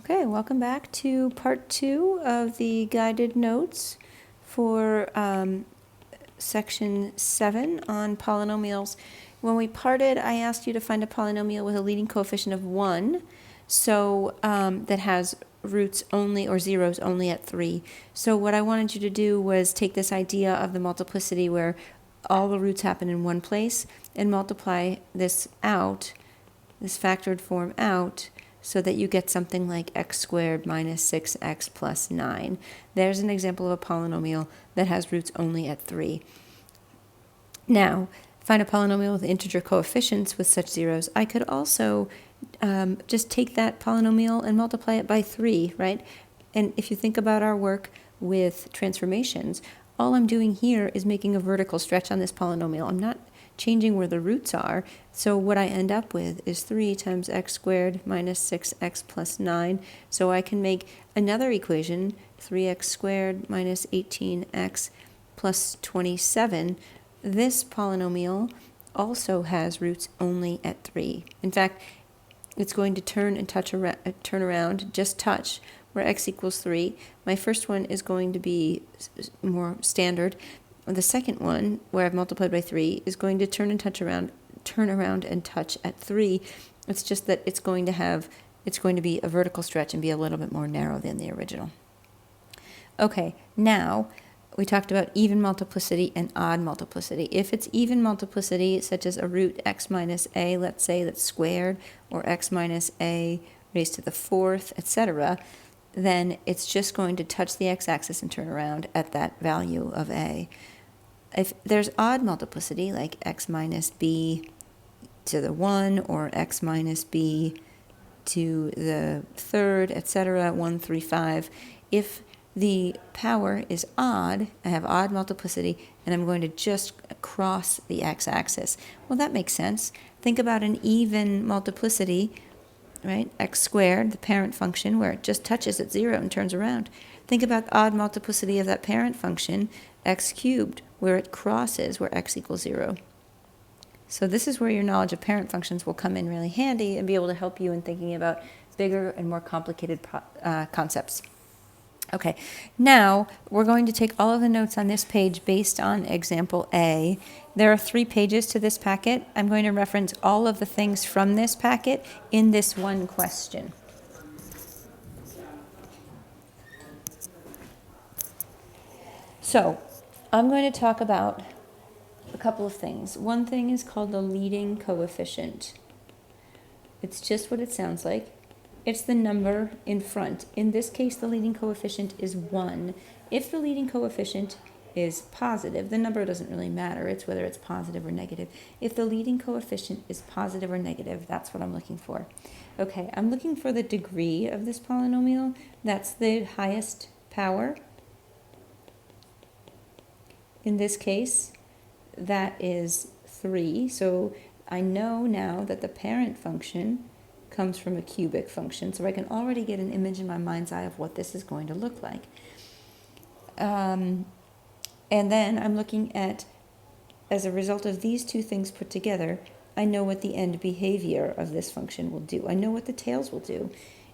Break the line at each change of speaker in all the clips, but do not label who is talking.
Okay, welcome back to part 2 of the guided notes for section 7 on polynomials. When we parted, I asked you to find a polynomial with a leading coefficient of 1, so that has roots only or zeros only at 3. So what I wanted you to do was take this idea of the multiplicity where all the roots happen in one place and multiply this out, this factored form out, so that you get something like x squared minus 6x plus 9. There's an example of a polynomial that has roots only at 3. Now, find a polynomial with integer coefficients with such zeros. I could also just take that polynomial and multiply it by 3, right? And if you think about our work with transformations, all I'm doing here is making a vertical stretch on this polynomial. I'm not changing where the roots are. So what I end up with is 3 times x squared minus 6x plus 9. So I can make another equation, 3x squared minus 18x plus 27. This polynomial also has roots only at 3. In fact, it's going to turn around, just touch, where x equals 3. My first one is going to be more standard. The second one, where I've multiplied by 3, is going to turn around and touch at 3. It's just that it's going to be a vertical stretch and be a little bit more narrow than the original. Okay, now we talked about even multiplicity and odd multiplicity. If it's even multiplicity, such as a root x minus a, let's say, that's squared, or x minus a raised to the 4th, etc., then it's just going to touch the x-axis and turn around at that value of a. If there's odd multiplicity, like x minus b to the 1, or x minus b to the 3rd, etc., 1, 3, 5, if the power is odd, I have odd multiplicity, and I'm going to just cross the x-axis. Well, that makes sense. Think about an even multiplicity, right? X squared, the parent function, where it just touches at 0 and turns around. Think about the odd multiplicity of that parent function, x cubed, where it crosses where x equals 0. So this is where your knowledge of parent functions will come in really handy and be able to help you in thinking about bigger and more complicated concepts. Okay, now we're going to take all of the notes on this page based on example A. There are 3 pages to this packet. I'm going to reference all of the things from this packet in this one question. So I'm going to talk about a couple of things. One thing is called the leading coefficient. It's just what it sounds like. It's the number in front. In this case, the leading coefficient is 1. If the leading coefficient is positive, the number doesn't really matter. It's whether it's positive or negative. If the leading coefficient is positive or negative, that's what I'm looking for. Okay, I'm looking for the degree of this polynomial. That's the highest power. In this case, that is 3. So I know now that the parent function comes from a cubic function, so I can already get an image in my mind's eye of what this is going to look like. And then I'm looking at, as a result of these two things put together, I know what the end behavior of this function will do. I know what the tails will do.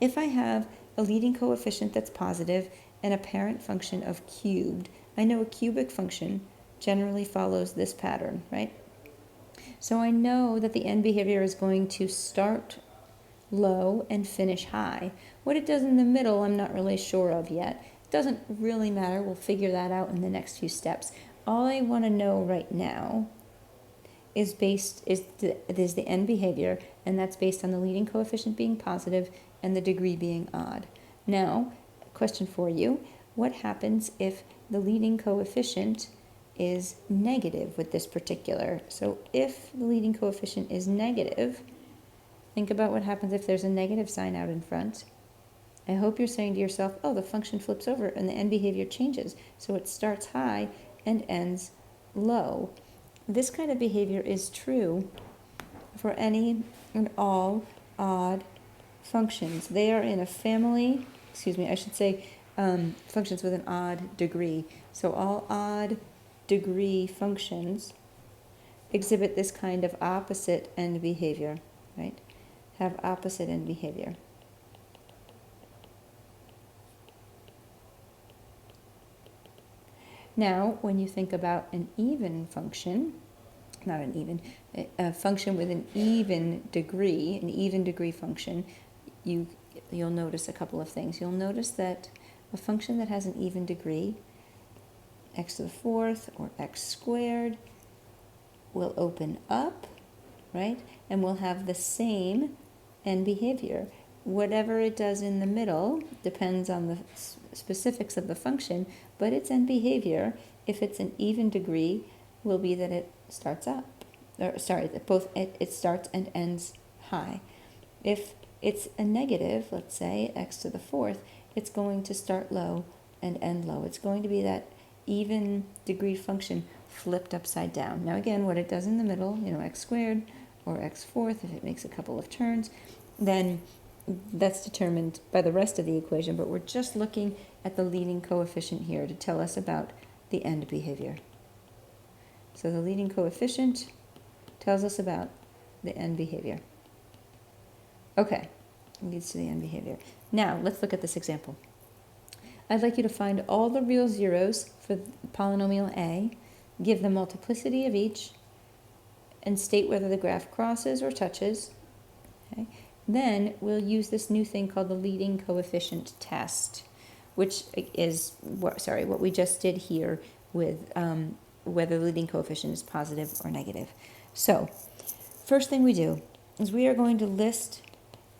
If I have a leading coefficient that's positive and a parent function of cubed, I know a cubic function generally follows this pattern, right? So I know that the end behavior is going to start low and finish high. What it does in the middle, I'm not really sure of yet. It doesn't really matter. We'll figure that out in the next few steps. All I want to know right now is the end behavior, and that's based on the leading coefficient being positive and the degree being odd. Now, question for you: what happens if the leading coefficient is negative with this particular? So if the leading coefficient is negative, think about what happens if there's a negative sign out in front. I hope you're saying to yourself, oh, the function flips over and the end behavior changes. So it starts high and ends low. This kind of behavior is true for any and all odd functions. They are in a family, functions with an odd degree. So all odd degree functions exhibit this kind of opposite end behavior, right? Have opposite end behavior. Now, when you think about an even function, not an even, a function with an even degree function, you'll notice a couple of things. You'll notice that a function that has an even degree, x to the fourth or x squared, will open up, right? And will have the same end behavior. Whatever it does in the middle depends on the specifics of the function, but its end behavior, if it's an even degree, will be that it starts up. Or sorry, that both it starts and ends high. If it's a negative, let's say x to the fourth, it's going to start low and end low. It's going to be that even degree function flipped upside down. Now again, what it does in the middle, x squared or x fourth, if it makes a couple of turns, then that's determined by the rest of the equation, but we're just looking at the leading coefficient here to tell us about the end behavior. So the leading coefficient tells us about the end behavior. Okay, leads to the end behavior. Now, let's look at this example. I'd like you to find all the real zeros for polynomial A, give the multiplicity of each, and state whether the graph crosses or touches. Okay. Then we'll use this new thing called the leading coefficient test, which is what we just did here with whether the leading coefficient is positive or negative. So, first thing we do is we are going to list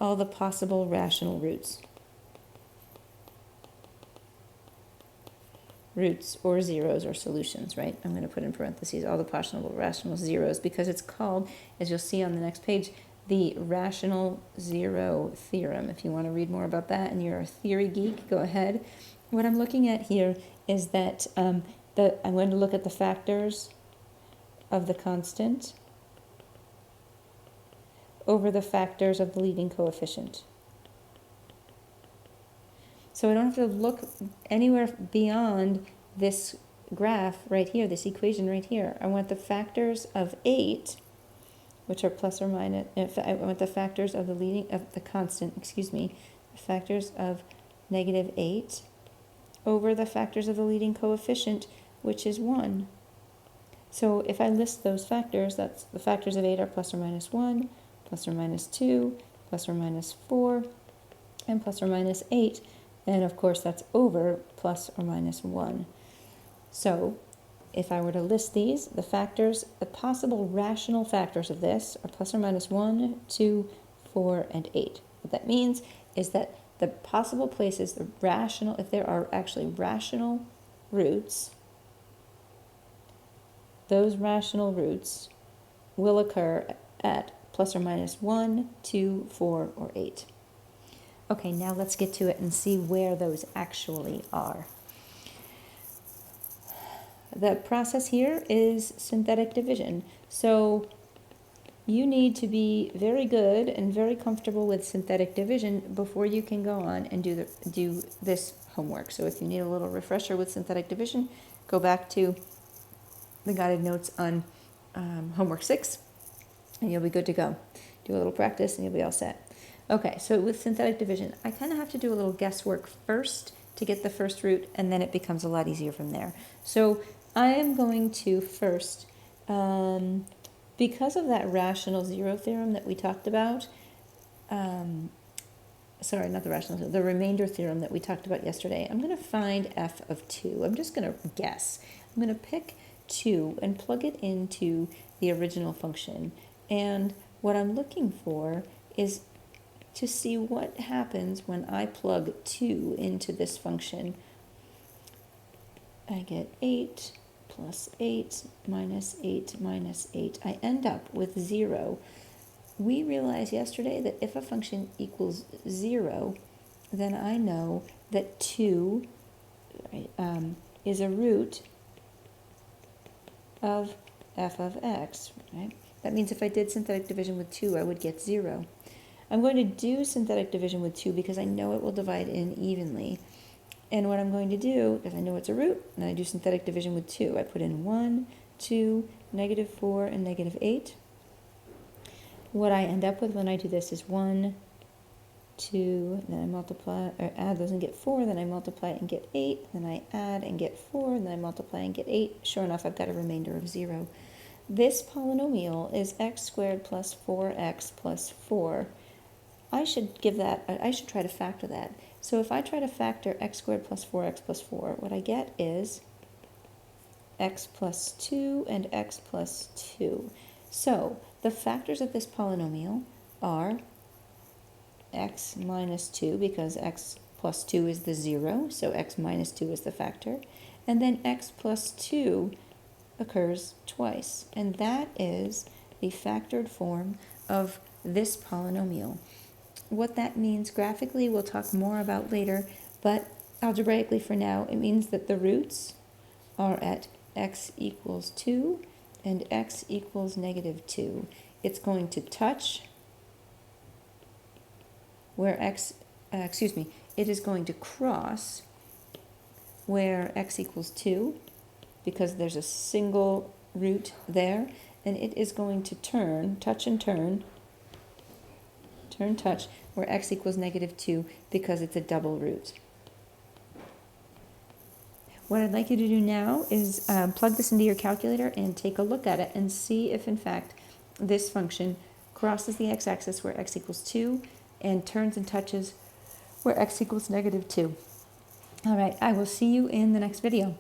all the possible rational roots. Roots or zeros or solutions, right? I'm going to put in parentheses all the possible rational zeros because it's called, as you'll see on the next page, the rational zero theorem. If you want to read more about that and you're a theory geek, go ahead. What I'm looking at here is that I'm going to look at the factors of the constant over the factors of the leading coefficient. So I don't have to look anywhere beyond this graph right here, this equation right here. I want the factors of 8, which are plus or minus, I want the factors of the constant, the factors of negative 8 over the factors of the leading coefficient, which is 1. So if I list those factors, that's the factors of 8 are plus or minus 1, plus or minus 2, plus or minus 4, and plus or minus 8. And of course that's over plus or minus 1. So if I were to list these, the possible rational factors of this are plus or minus 1, 2, 4, and 8. What that means is that the possible places, if there are actually rational roots, those rational roots will occur at plus or minus 1, 2, 4, or 8. Okay, now let's get to it and see where those actually are. The process here is synthetic division. So you need to be very good and very comfortable with synthetic division before you can go on and do this homework. So if you need a little refresher with synthetic division, go back to the guided notes on homework 6, and you'll be good to go. Do a little practice and you'll be all set. Okay, so with synthetic division, I kind of have to do a little guesswork first to get the first root, and then it becomes a lot easier from there. So I am going to first, because of that rational zero theorem that we talked about, sorry, not the rational zero, the remainder theorem that we talked about yesterday, I'm going to find f of 2. I'm just going to guess. I'm going to pick 2 and plug it into the original function. And what I'm looking for is to see what happens when I plug 2 into this function. I get 8 plus 8 minus 8 minus 8. I end up with 0. We realized yesterday that if a function equals 0, then I know that 2 is a root of f of x, right? That means if I did synthetic division with 2, I would get 0. I'm going to do synthetic division with 2 because I know it will divide in evenly. And what I'm going to do, if I know it's a root, and I do synthetic division with 2, I put in 1, 2, negative 4, and negative 8. What I end up with when I do this is 1, 2, then I multiply, or add those and get 4, then I multiply and get 8, then I add and get 4, then I multiply and get 8. Sure enough, I've got a remainder of 0. This polynomial is x squared plus 4x plus 4. I should try to factor that. So if I try to factor x squared plus 4x plus 4, what I get is x plus 2 and x plus 2. So the factors of this polynomial are x minus 2, because x plus 2 is the 0, so x minus 2 is the factor. And then x plus 2 occurs twice, and that is the factored form of this polynomial. What that means graphically we'll talk more about later, but algebraically for now it means that the roots are at x equals 2 and x equals negative 2. It's going to touch where it is going to cross where x equals 2, because there's a single root there, and it is going to touch, where x equals negative 2, because it's a double root. What I'd like you to do now is plug this into your calculator and take a look at it and see if, in fact, this function crosses the x-axis where x equals 2 and turns and touches where x equals negative 2. All right, I will see you in the next video.